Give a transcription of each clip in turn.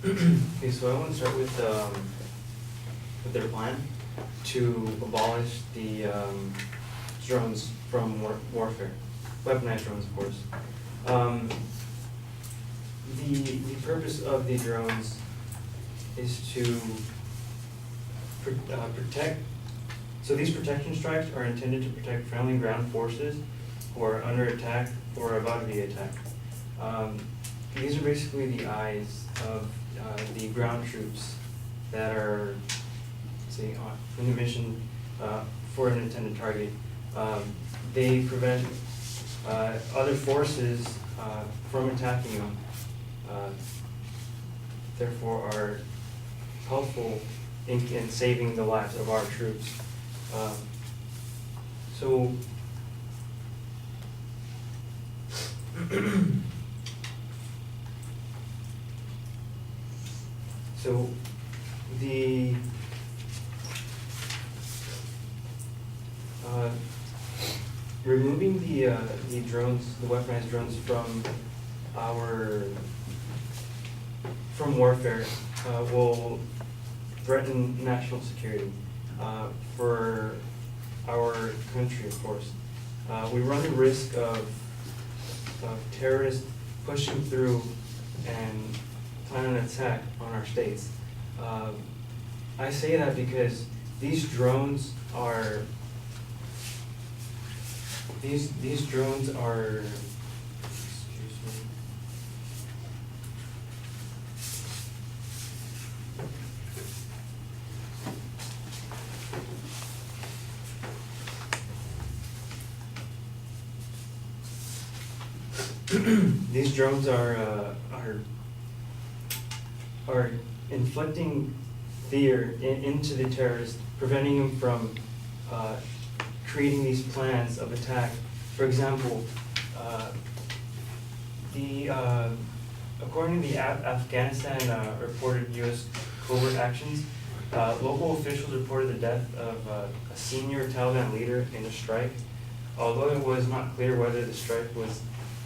Okay, so I want to start with their plan to abolish the drones from warfare, weaponized drones, of course. The purpose of the drones is to protect. So these protection strikes are intended to protect friendly ground forces who are under attack or about to be attacked. These are basically the eyes of the ground troops that are, say, in the mission for an intended target. They prevent other forces from attacking them, therefore are helpful in saving the lives of our troops. So so the removing the drones, the weaponized drones from warfare will threaten national security for our country, of course. We run the risk of terrorists pushing through and plan an attack on our states. I say that because these drones are excuse me. These drones are inflicting fear into the terrorists, preventing them from creating these plans of attack. For example, according to the Afghanistan reported U.S. covert actions, local officials reported the death of a senior Taliban leader in a strike. Although it was not clear whether the strike was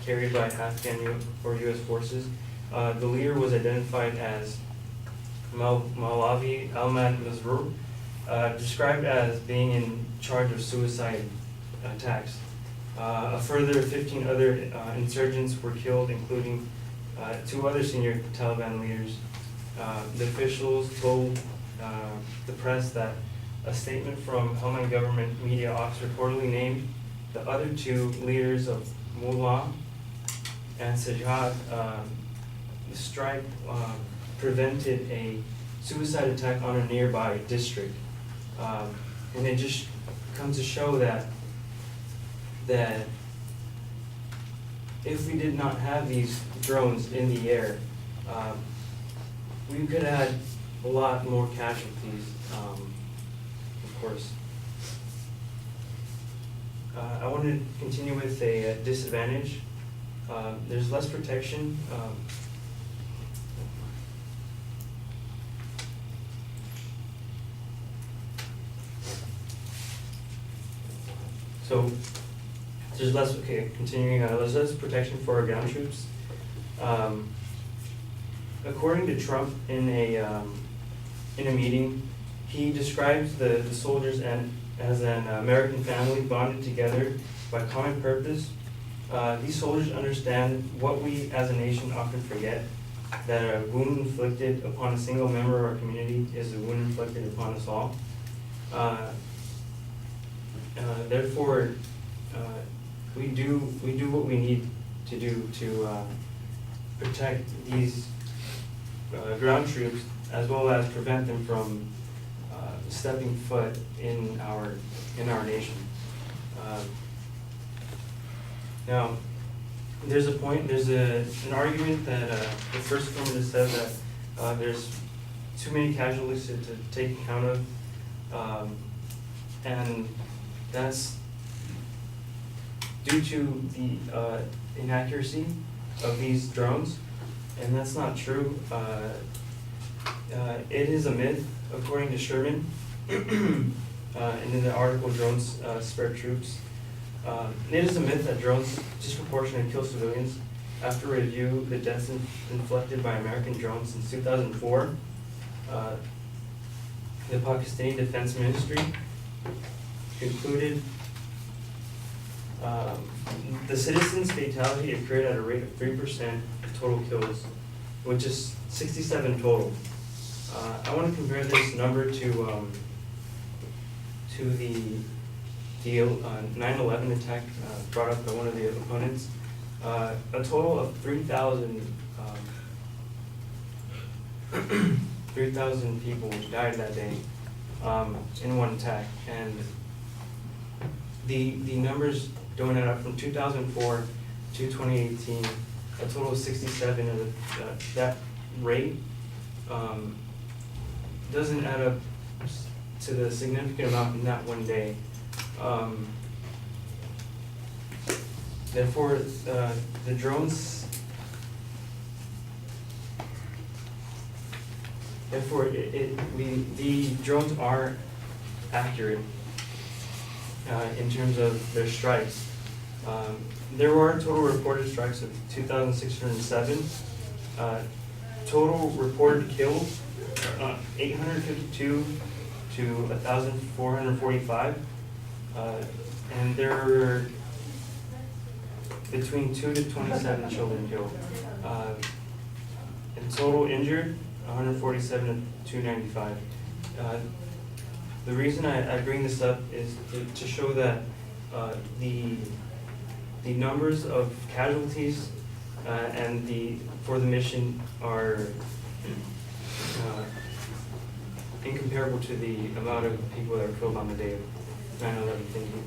carried by Afghan or U.S. forces, the leader was identified as Maulavi Ahmad Masroor, described as being in charge of suicide attacks. A further 15 other insurgents were killed, including 2 other senior Taliban leaders. The officials told the press that a statement from Helmand government media office reportedly named the other 2 leaders of Mullah and Sajjad. The strike prevented a suicide attack on a nearby district. And it just comes to show that if we did not have these drones in the air, we could have had a lot more casualties, of course. I want to continue with a disadvantage. There's less protection. So there's less, continuing, there's less protection for our ground troops. According to Trump in a meeting, he describes the soldiers as an American family bonded together by common purpose. These soldiers understand what we as a nation often forget, that a wound inflicted upon a single member of our community is a wound inflicted upon us all. Therefore, we do what we need to do to protect these ground troops, as well as prevent them from stepping foot in our nation. Now, there's an argument that the First Amendment says that there's too many casualties to take account of, and that's due to the inaccuracy of these drones, and that's not true. It is a myth, according to Sherman, and in the article "Drones Spare Troops." It is a myth that drones disproportionately kill civilians. after review, the deaths inflicted by American drones since 2004, the Pakistani Defense Ministry concluded the citizens' fatality occurred at a rate of 3% of total kills, which is 67 total. I want to compare this number to the 9/11 attack brought up by one of the opponents. A total of 3,000 3,000 people died that day in one attack, and the numbers don't add up from 2004 to 2018. A total of 67 of that rate doesn't add up to the significant amount in that one day. Therefore, the drones. Therefore, the drones are accurate in terms of their strikes. There were total reported strikes of 2,607. Total reported kills, 852 to 1,445. And there were between 2 to 27 children killed. And total injured, 147 to 295. The reason I bring this up is to show that the numbers of casualties and for the mission are incomparable to the amount of people that were killed on the day of 9/11. Thank you.